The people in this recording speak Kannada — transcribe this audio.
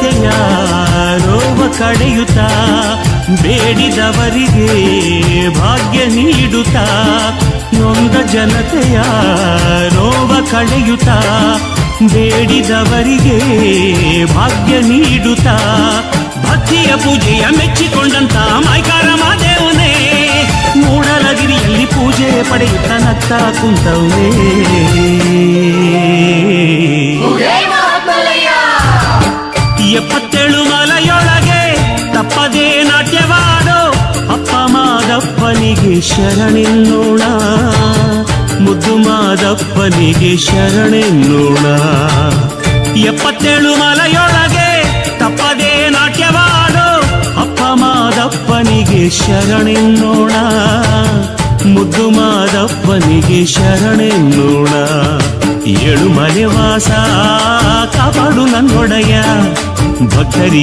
ಜನತೆಯ ನೋವ ಕಳೆಯುತ್ತಾ ಬೇಡಿದವರಿಗೆ ಭಾಗ್ಯ ನೀಡುತ್ತಾ ನೊಂದ ಜನತೆಯ ನೋವ ಕಳೆಯುತ್ತಾ ಬೇಡಿದವರಿಗೆ ಭಾಗ್ಯ ನೀಡುತ್ತಾ ಭಕ್ತಿಯ ಪೂಜೆಯ ಮೆಚ್ಚಿಕೊಂಡಂತ ಮೈಕಾರ ಮಾದೇವನೇ ಮೂಡಲಗಿರಿಯಲ್ಲಿ ಪೂಜೆ ಪಡೆಯುತ್ತ ನಗ್ತಾ ಕುಂತವನೇ. 77 ಮಲೆಯೊಳಗೆ ತಪ್ಪದೇ ನಾಟ್ಯವಾಡೋ ಅಪ್ಪ ಮಾದಪ್ಪನಿಗೆ ಶರಣೆನ್ನೋಣ, ಮುದ್ದು ಮಾದಪ್ಪನಿಗೆ ಶರಣೆನ್ನೋಣ. 77 ಮಲೆಯೊಳಗೆ ತಪ್ಪದೇ ನಾಟ್ಯವಾಡೋ ಅಪ್ಪ ಮಾದಪ್ಪನಿಗೆ ಶರಣೆನ್ನೋಣ, ಮುದ್ದು ಮಾದಪ್ಪನಿಗೆ ಶರಣೆನ್ನೋಣ. 7 ಮಲೆ ವಾಸ ಕಾಪಾಡು ನನ್ನೊಡೆಯ, ಭಕ್ತರಿಗೆ